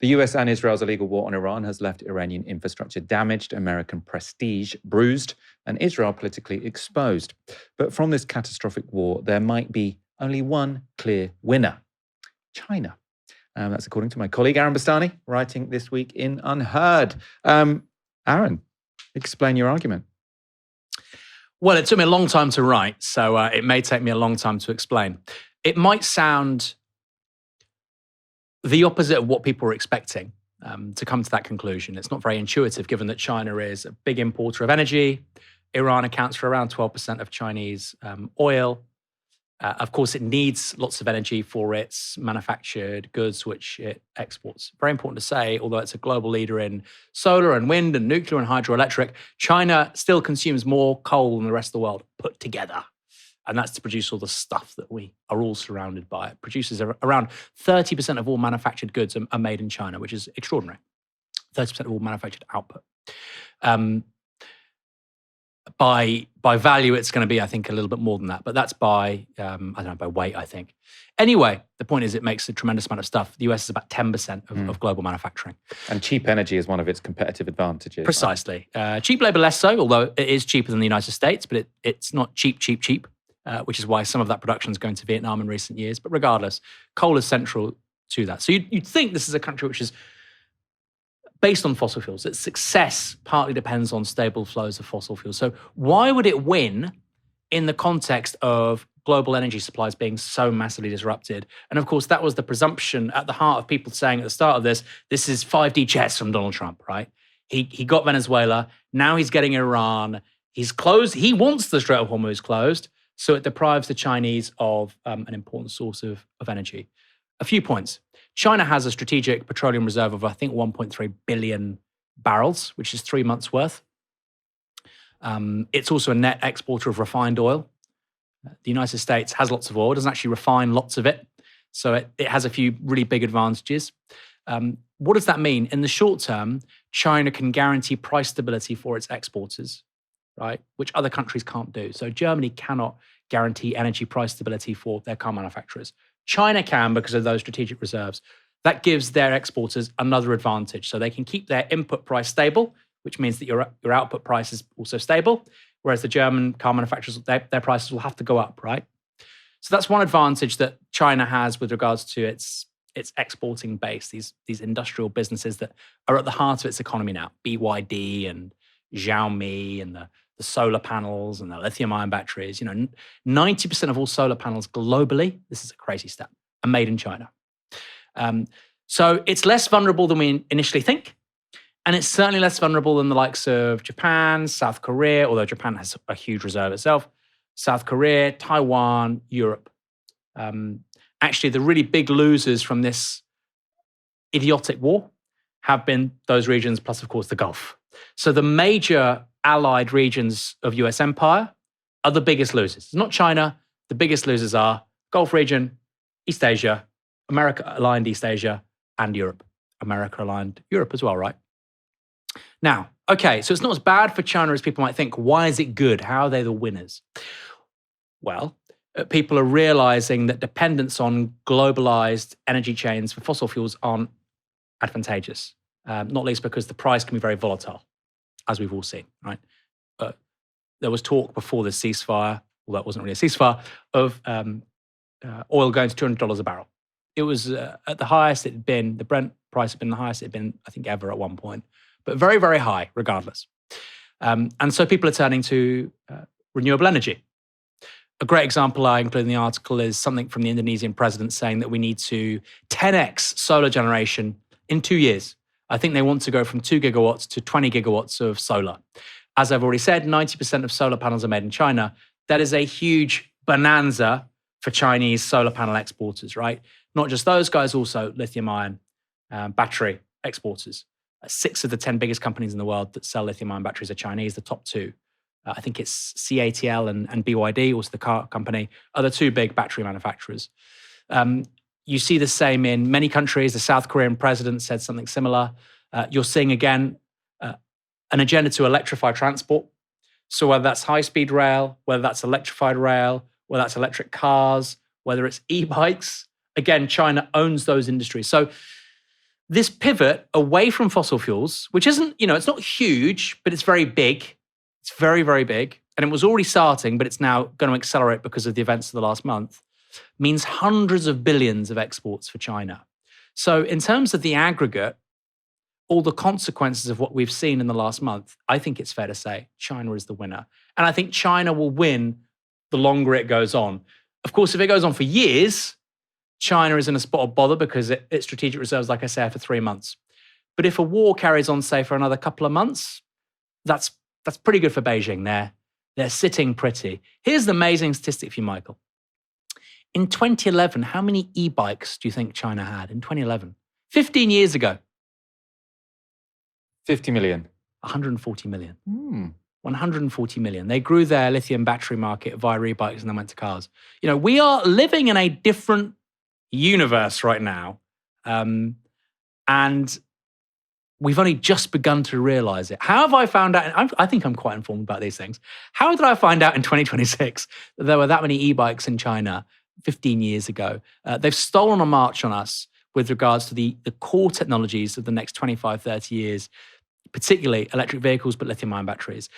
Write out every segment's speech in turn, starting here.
The US and Israel's illegal war on Iran has left Iranian infrastructure damaged, American prestige bruised, and Israel politically exposed. But from this catastrophic war, there might be only one clear winner: China. That's according to my colleague Aaron Bastani, writing this week in Unheard. Aaron, explain your argument. Well, it took me a long time to write, so it may take me a long time to explain. It might sound the opposite of what people were expecting to come to that conclusion. It's not very intuitive, given that China is a big importer of energy. Iran accounts for around 12% of Chinese oil. Of course, it needs lots of energy for its manufactured goods, which it exports. Very important to say, although it's a global leader in solar and wind and nuclear and hydroelectric, China still consumes more coal than the rest of the world put together. And that's to produce all the stuff that we are all surrounded by. It produces around 30% of all manufactured goods are made in China, which is extraordinary. 30% of all manufactured output. By value, it's going to be, I think, a little bit more than that. But that's by, by weight, I think. Anyway, the point is it makes a tremendous amount of stuff. The US is about 10% of global manufacturing. And cheap energy is one of its competitive advantages. Precisely. Cheap labor less so, although it is cheaper than the United States, but it's not cheap, which is why some of that production is going to Vietnam in recent years. But regardless, coal is central to that. So you'd think this is a country which is based on fossil fuels. Its success partly depends on stable flows of fossil fuels. So why would it win in the context of global energy supplies being so massively disrupted? And of course, that was the presumption at the heart of people saying at the start of this is 5D chess from Donald Trump, right? He got Venezuela. Now he's getting Iran. He's closed. He wants the Strait of Hormuz closed. So it deprives the Chinese of an important source of energy. A few points. China has a strategic petroleum reserve of, I think, 1.3 billion barrels, which is 3 months' worth. It's also a net exporter of refined oil. The United States has lots of oil, doesn't actually refine lots of it. So it has a few really big advantages. What does that mean? In the short term, China can guarantee price stability for its exporters, right? Which other countries can't do. So Germany cannot guarantee energy price stability for their car manufacturers. China can because of those strategic reserves. That gives their exporters another advantage. So they can keep their input price stable, which means that your output price is also stable, whereas the German car manufacturers, their prices will have to go up, right? So that's one advantage that China has with regards to its exporting base, these industrial businesses that are at the heart of its economy now, BYD and Xiaomi and the solar panels and the lithium-ion batteries. 90% of all solar panels globally, this is a crazy stat, are made in China. So it's less vulnerable than we initially think. And it's certainly less vulnerable than the likes of Japan, South Korea, although Japan has a huge reserve itself, South Korea, Taiwan, Europe. Actually, the really big losers from this idiotic war have been those regions, plus, of course, the Gulf. So the major allied regions of US empire are the biggest losers. It's not China. The biggest losers are Gulf region, East Asia, America-aligned East Asia, and Europe. America-aligned Europe as well, right? Now, okay, so it's not as bad for China as people might think. Why is it good? How are they the winners? Well, people are realizing that dependence on globalized energy chains for fossil fuels aren't advantageous, not least because the price can be very volatile, as we've all seen, right? There was talk before the ceasefire, although it wasn't really a ceasefire, of oil going to $200 a barrel. It was at the highest it had been, the Brent price had been the highest it had been, I think, ever at one point, but very, very high regardless. And so people are turning to renewable energy. A great example I include in the article is something from the Indonesian president saying that we need to 10x solar generation in 2 years. I think they want to go from 2 gigawatts to 20 gigawatts of solar. As I've already said, 90% of solar panels are made in China. That is a huge bonanza for Chinese solar panel exporters, right? Not just those guys, also lithium-ion battery exporters. 6 of the 10 biggest companies in the world that sell lithium-ion batteries are Chinese. The top 2, I think it's CATL and BYD, also the car company, are the 2 big battery manufacturers. You see the same in many countries. The South Korean president said something similar. You're seeing, again, an agenda to electrify transport. So whether that's high-speed rail, whether that's electrified rail, whether that's electric cars, whether it's e-bikes, again, China owns those industries. So this pivot away from fossil fuels, which isn't, it's not huge, but it's very big. It's very, very big. And it was already starting, but it's now going to accelerate because of the events of the last month, means hundreds of billions of exports for China. So in terms of the aggregate, all the consequences of what we've seen in the last month, I think it's fair to say China is the winner. And I think China will win the longer it goes on. Of course, if it goes on for years, China is in a spot of bother because its strategic reserves, like I say, are for 3 months. But if a war carries on, say, for another couple of months, that's pretty good for Beijing. They're sitting pretty. Here's the amazing statistic for you, Michael. In 2011, how many e-bikes do you think China had in 2011? 15 years ago. 50 million. 140 million. 140 million. They grew their lithium battery market via e-bikes and then went to cars. We are living in a different universe right now. And we've only just begun to realize it. How have I found out? I think I'm quite informed about these things. How did I find out in 2026 that there were that many e-bikes in China 15 years ago? They've stolen a march on us with regards to the core technologies of the next 25, 30 years, particularly electric vehicles, but lithium-ion batteries.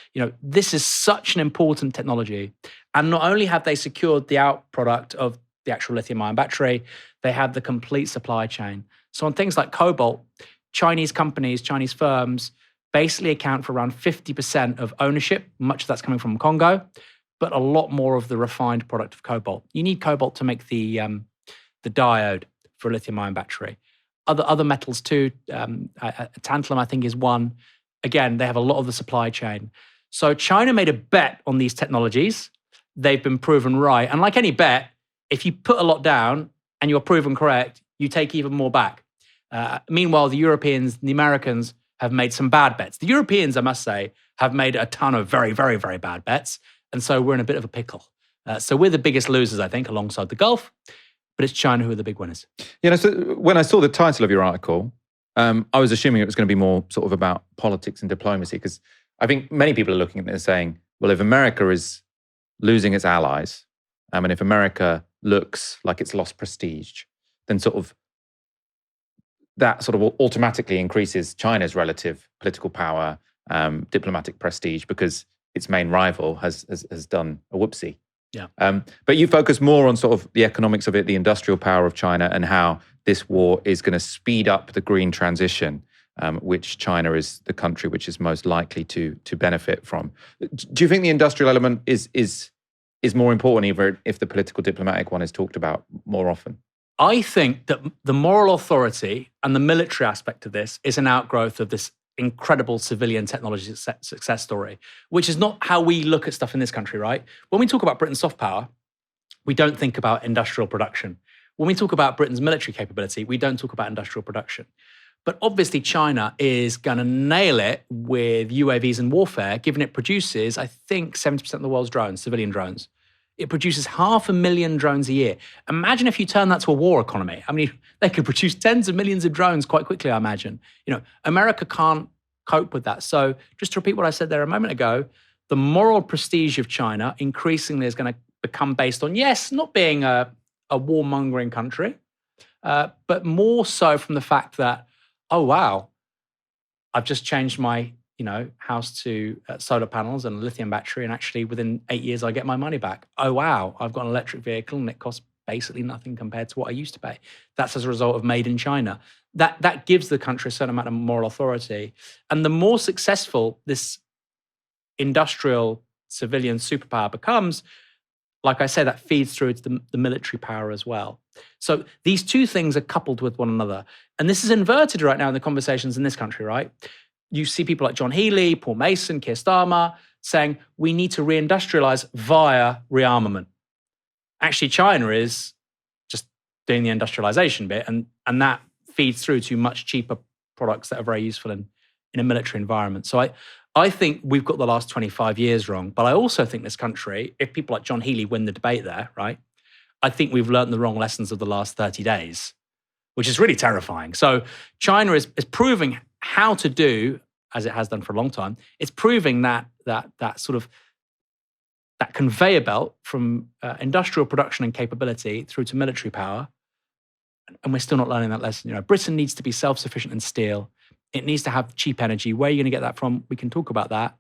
This is such an important technology. And not only have they secured the outproduct of the actual lithium-ion battery, they have the complete supply chain. So on things like cobalt, Chinese companies, Chinese firms basically account for around 50% of ownership. Much of that's coming from Congo, but a lot more of the refined product of cobalt. You need cobalt to make the diode for a lithium-ion battery. Other metals too, tantalum I think is one. Again, they have a lot of the supply chain. So China made a bet on these technologies. They've been proven right. And like any bet, if you put a lot down and you're proven correct, you take even more back. Meanwhile, the Europeans, the Americans have made some bad bets. The Europeans, I must say, have made a ton of very, very, very bad bets. And so we're in a bit of a pickle. So we're the biggest losers, I think, alongside the Gulf. But it's China who are the big winners. So when I saw the title of your article, I was assuming it was going to be more sort of about politics and diplomacy, because I think many people are looking at it and saying, well, if America is losing its allies, and if America looks like it's lost prestige, then that sort of automatically increases China's relative political power, diplomatic prestige, because its main rival has done a whoopsie. Yeah. But you focus more on sort of the economics of it, the industrial power of China, and how this war is going to speed up the green transition, which China is the country which is most likely to benefit from. Do you think the industrial element is more important, even if the political diplomatic one is talked about more often? I think that the moral authority and the military aspect of this is an outgrowth of this incredible civilian technology success story, which is not how we look at stuff in this country, right? When we talk about Britain's soft power, we don't think about industrial production. When we talk about Britain's military capability, we don't talk about industrial production. But obviously China is going to nail it with UAVs and warfare, given it produces, I think, 70% of the world's drones, civilian drones. It produces 500,000 drones a year. Imagine if you turn that to a war economy. I mean, they could produce tens of millions of drones quite quickly, I imagine. America can't cope with that. So just to repeat what I said there a moment ago, the moral prestige of China increasingly is going to become based on, yes, not being a warmongering country, but more so from the fact that, oh, wow, I've just changed my house to solar panels and a lithium battery, and actually within 8 years I get my money back. Oh wow, I've got an electric vehicle and it costs basically nothing compared to what I used to pay. That's as a result of made in China. That gives the country a certain amount of moral authority. And the more successful this industrial civilian superpower becomes, like I said, that feeds through to the military power as well. So these two things are coupled with one another. And this is inverted right now in the conversations in this country, right? You see people like John Healey, Paul Mason, Keir Starmer saying we need to reindustrialize via rearmament. Actually, China is just doing the industrialization bit, and that feeds through to much cheaper products that are very useful in a military environment. So I think we've got the last 25 years wrong, but I also think this country, if people like John Healey win the debate there, right, I think we've learned the wrong lessons of the last 30 days, which is really terrifying. So China is proving how to do, as it has done for a long time, it's proving that sort of that conveyor belt from industrial production and capability through to military power. and we're still not learning that lesson. Britain needs to be self-sufficient in steel. It needs to have cheap energy. Where are you going to get that from? We can talk about that.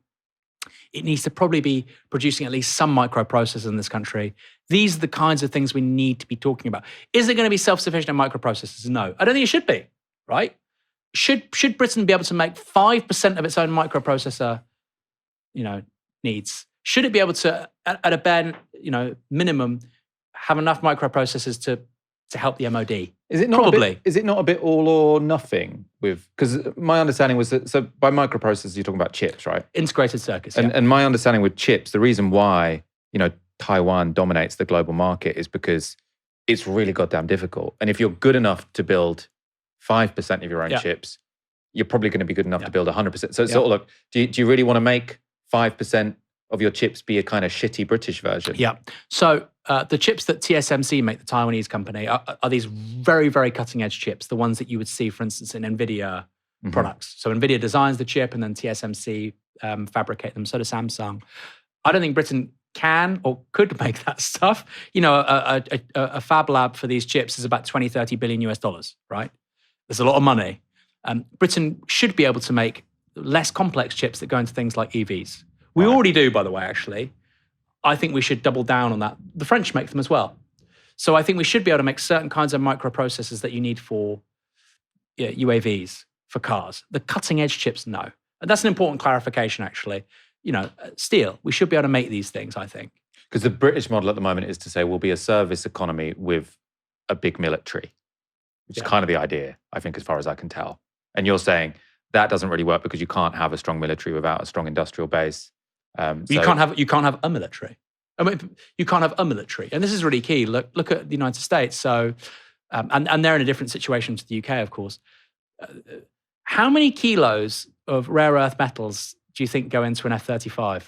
It needs to probably be producing at least some microprocessors in this country. These are the kinds of things we need to be talking about. Is it going to be self-sufficient in microprocessors? No. I don't think it should be, right? Should Britain be able to make 5% of its own microprocessor, needs? Should it be able to, at a bare, minimum, have enough microprocessors to help the MOD? Is it not Probably. Is it not a bit all or nothing with? Because my understanding was that, so by microprocessors you're talking about chips, right? Integrated circuits. And my understanding with chips, the reason why Taiwan dominates the global market is because it's really goddamn difficult. And if you're good enough to build 5% of your own chips, you're probably going to be good enough to build 100%. So it's sort of like, do you really want to make 5% of your chips be a kind of shitty British version? Yeah. So the chips that TSMC make, the Taiwanese company, are these very, very cutting edge chips, the ones that you would see, for instance, in NVIDIA products. So NVIDIA designs the chip and then TSMC fabricate them. So does Samsung. I don't think Britain can or could make that stuff. A fab lab for these chips is about 20, 30 billion US dollars, right? There's a lot of money. Britain should be able to make less complex chips that go into things like EVs. We already do, by the way, actually. I think we should double down on that. The French make them as well. So I think we should be able to make certain kinds of microprocessors that you need for UAVs, for cars. The cutting edge chips, no. And that's an important clarification, actually. Steel, we should be able to make these things, I think. Because the British model at the moment is to say we'll be a service economy with a big military, which is kind of the idea, I think, as far as I can tell. And you're saying that doesn't really work because you can't have a strong military without a strong industrial base. You can't have a military. I mean, you can't have a military, and this is really key. Look at the United States. So, and they're in a different situation to the UK, of course. How many kilos of rare earth metals do you think go into an F-35?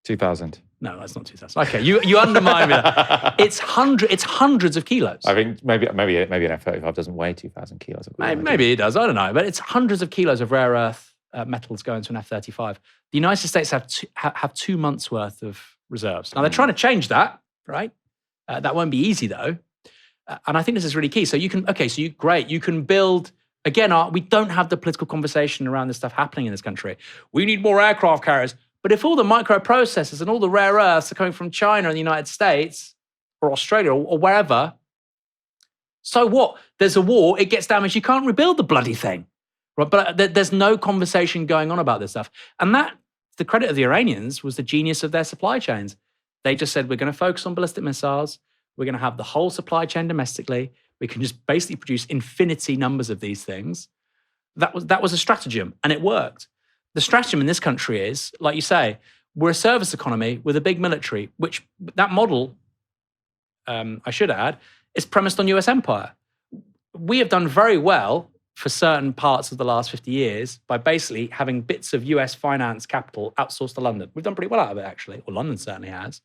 2,000. No, that's not 2,000. Okay, you undermine me there. It's hundreds of kilos. I think maybe an F-35 doesn't weigh 2,000 kilos. Maybe it does. I don't know, but it's hundreds of kilos of rare earth metals go into an F-35. The United States have 2 months worth of reserves. Now they're trying to change that, right? That won't be easy though, and I think this is really key. So you can build. Again, we don't have the political conversation around this stuff happening in this country. We need more aircraft carriers. But if all the microprocessors and all the rare earths are coming from China and the United States or Australia or wherever, so what? There's a war, it gets damaged, you can't rebuild the bloody thing. Right? But there's no conversation going on about this stuff. And that, the credit of the Iranians, was the genius of their supply chains. They just said, we're going to focus on ballistic missiles. We're going to have the whole supply chain domestically. We can just basically produce infinity numbers of these things. That was a stratagem, and it worked. The stratagem in this country is, like you say, we're a service economy with a big military, which that model, I should add, is premised on US empire. We have done very well for certain parts of the last 50 years by basically having bits of US finance capital outsourced to London. We've done pretty well out of it, actually, or London certainly has.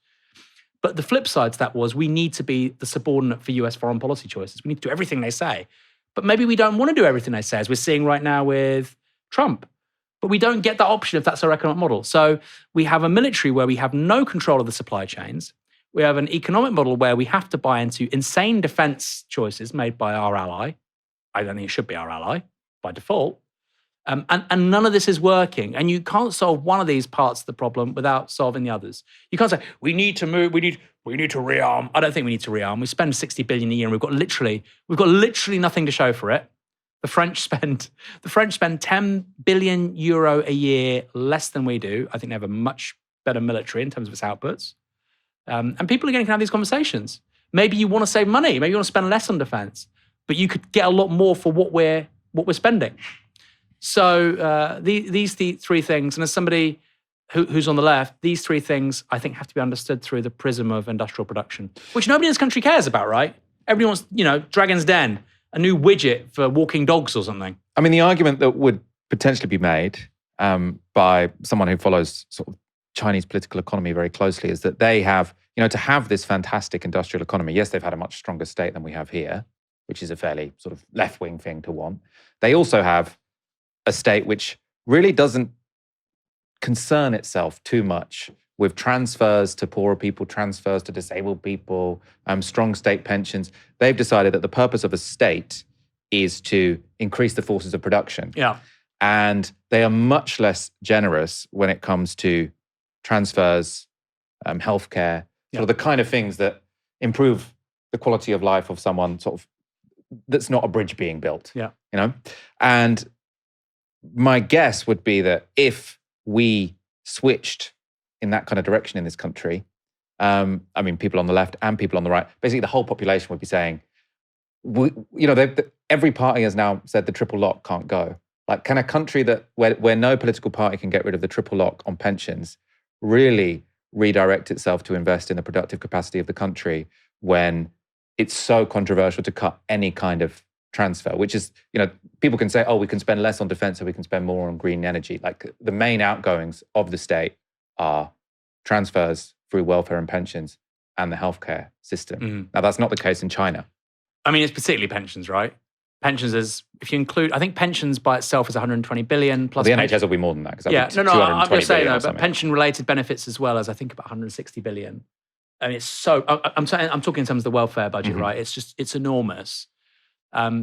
But the flip side to that was we need to be the subordinate for US foreign policy choices. We need to do everything they say. But maybe we don't want to do everything they say, as we're seeing right now with Trump. But we don't get that option if that's our economic model. So we have a military where we have no control of the supply chains. We have an economic model where we have to buy into insane defense choices made by our ally. I don't think it should be our ally by default. And none of this is working. And you can't solve one of these parts of the problem without solving the others. You can't say, we need to move, we need to rearm. I don't think we need to rearm. We spend 60 billion a year and we've got literally nothing to show for it. The French spend 10 billion euro a year less than we do. I think they have a much better military in terms of its outputs. And people are going to have these conversations. Maybe you want to save money. Maybe you want to spend less on defense, but you could get a lot more for what we're spending. So these three things, and as somebody who's on the left, these three things I think have to be understood through the prism of industrial production, which nobody in this country cares about, right? Everybody wants, Dragon's Den, a new widget for walking dogs or something. I mean, the argument that would potentially be made by someone who follows sort of Chinese political economy very closely is that they have, to have this fantastic industrial economy, yes, they've had a much stronger state than we have here, which is a fairly sort of left-wing thing to want. They also have a state which really doesn't concern itself too much with transfers to poorer people, transfers to disabled people, strong state pensions. They've decided that the purpose of a state is to increase the forces of production. Yeah. And they are much less generous when it comes to transfers, healthcare, sort of the kind of things that improve the quality of life of someone sort of that's not a bridge being built. Yeah. You know? And my guess would be that if we switched in that kind of direction in this country, people on the left and people on the right, basically the whole population would be saying, every party has now said the triple lock can't go. Like, can a country where no political party can get rid of the triple lock on pensions really redirect itself to invest in the productive capacity of the country when it's so controversial to cut any kind of transfer, which is, people can say, oh, we can spend less on defense so we can spend more on green energy. Like, the main outgoings of the state are transfers through welfare and pensions and the healthcare system. Mm. Now, that's not the case in China. I mean, it's particularly pensions, right? Pensions is, if you include, I think pensions by itself is 120 billion plus. Well, the NHS will be more than that. I'm just saying though, but pension-related benefits as well as I think about 160 billion. I mean, it's so. I'm talking in terms of the welfare budget, right? It's enormous. I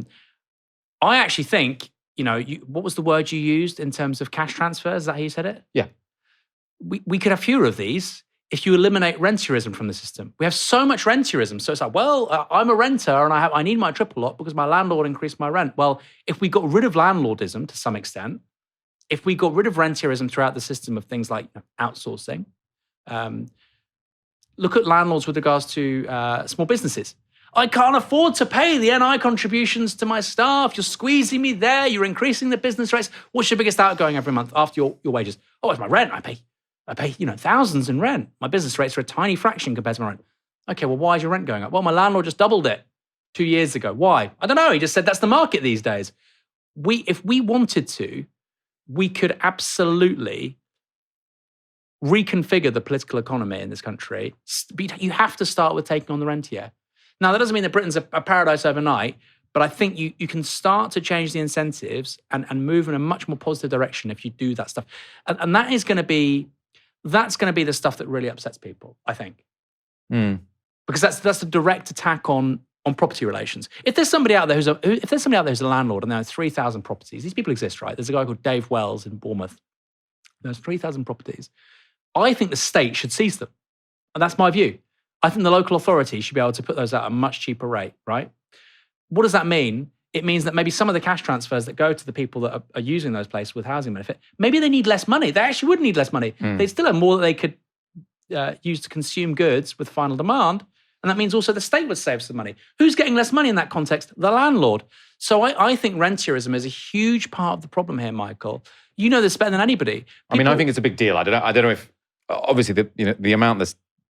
actually think, what was the word you used in terms of cash transfers? Is that how you said it? Yeah. We could have fewer of these if you eliminate rentierism from the system. We have so much rentierism. So it's like, well, I'm a renter and I need my triple lock because my landlord increased my rent. Well, if we got rid of landlordism to some extent, if we got rid of rentierism throughout the system of things like outsourcing, look at landlords with regards to small businesses. I can't afford to pay the NI contributions to my staff. You're squeezing me there. You're increasing the business rates. What's your biggest outgoing every month after your wages? Oh, it's my rent. I pay thousands in rent. My business rates are a tiny fraction compared to my rent. Okay, well, why is your rent going up? Well, my landlord just doubled it 2 years ago. Why? I don't know. He just said that's the market these days. If we wanted to, we could absolutely reconfigure the political economy in this country. You have to start with taking on the rentier. Now, that doesn't mean that Britain's a paradise overnight, but I think you can start to change the incentives and move in a much more positive direction if you do that stuff. And that is going to be, that's going to be the stuff that really upsets people, I think. Because that's a direct attack on property relations. If there's somebody out there who's a landlord and there are 3,000 properties, these people exist, right? There's a guy called Dave Wells in Bournemouth. There's 3,000 properties. I think the state should seize them. And that's my view. I think the local authority should be able to put those out at a much cheaper rate, right? What does that mean? It means that maybe some of the cash transfers that go to the people that are using those places with housing benefit, maybe they need less money. They actually would need less money. They'd still have more that they could use to consume goods with final demand. And that means also the state would save some money. Who's getting less money in that context? The landlord. So I think rentierism is a huge part of the problem here, Michael. You know this better than anybody. I think it's a big deal. I don't know if, obviously, the amount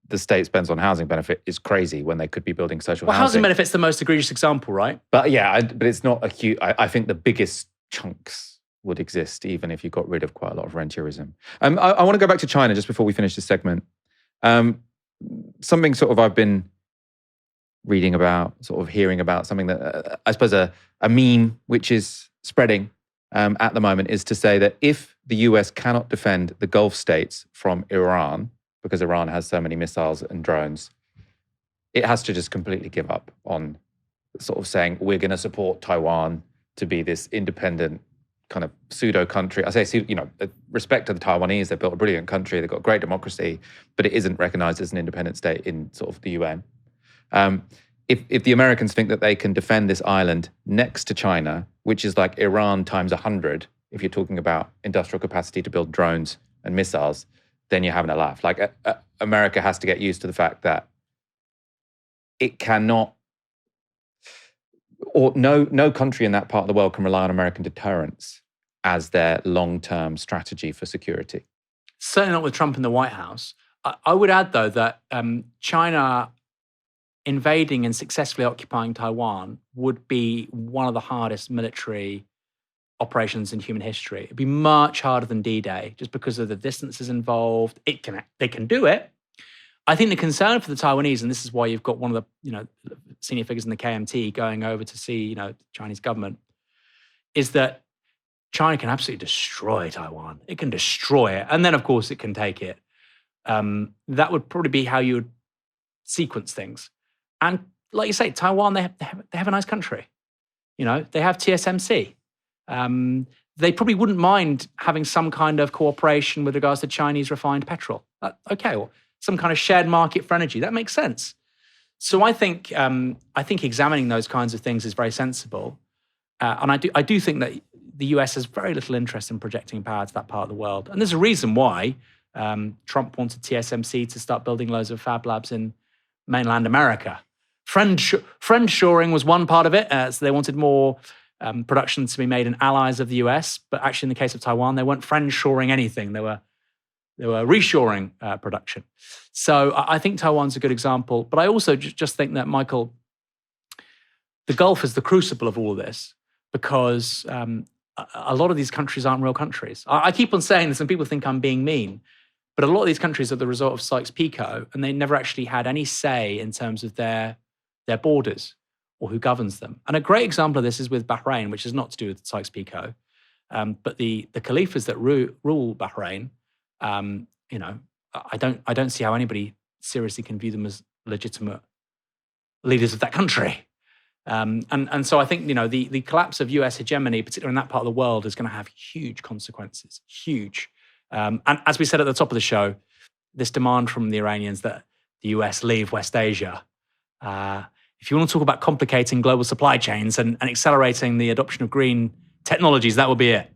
the state spends on housing benefit is crazy when they could be building social housing. Well, housing benefit's the most egregious example, right? But yeah, but it's not a huge. I think the biggest chunks would exist even if you got rid of quite a lot of rentierism. I want to go back to China just before we finish this segment. Something sort of I've been reading about, sort of hearing about, something that I suppose a meme which is spreading at the moment is to say that if the US cannot defend the Gulf states from Iran, because Iran has so many missiles and drones, it has to just completely give up on sort of saying, we're going to support Taiwan to be this independent kind of pseudo country. I say, respect to the Taiwanese, they've built a brilliant country, they've got great democracy, but it isn't recognized as an independent state in sort of the UN. If the Americans think that they can defend this island next to China, which is like Iran times 100, if you're talking about industrial capacity to build drones and missiles, then you're having a laugh. Like America has to get used to the fact that it cannot, or no country in that part of the world can rely on American deterrence as their long-term strategy for security. Certainly not with Trump in the White House. I would add, though, that China invading and successfully occupying Taiwan would be one of the hardest military operations in human history. It'd be much harder than D-Day just because of the distances involved. They can do it. I think the concern for the Taiwanese, and this is why you've got one of the senior figures in the KMT going over to see the Chinese government, is that China can absolutely destroy Taiwan. It can destroy it, and then of course it can take it. That would probably be how you would sequence things. And like you say, Taiwan, they have a nice country. They have TSMC. They probably wouldn't mind having some kind of cooperation with regards to Chinese refined petrol. Okay, or some kind of shared market for energy. That makes sense. So I think examining those kinds of things is very sensible. And I do think that the US has very little interest in projecting power to that part of the world. And there's a reason why Trump wanted TSMC to start building loads of fab labs in mainland America. Friendshoring was one part of it. So they wanted more production to be made in allies of the US. But actually, in the case of Taiwan, they weren't friendshoring anything. They were reshoring production. So I think Taiwan's a good example. But I also just think that, Michael, the Gulf is the crucible of all of this, because a lot of these countries aren't real countries. I keep on saying this, and people think I'm being mean, but a lot of these countries are the result of Sykes-Picot, and they never actually had any say in terms of their borders or who governs them. And a great example of this is with Bahrain, which is not to do with Sykes-Picot, but the caliphs that rule Bahrain. I don't see how anybody seriously can view them as legitimate leaders of that country. And so I think the collapse of US hegemony, particularly in that part of the world, is going to have huge consequences. Huge. And as we said at the top of the show, this demand from the Iranians that the US leave West Asia. If you want to talk about complicating global supply chains and accelerating the adoption of green technologies, that would be it.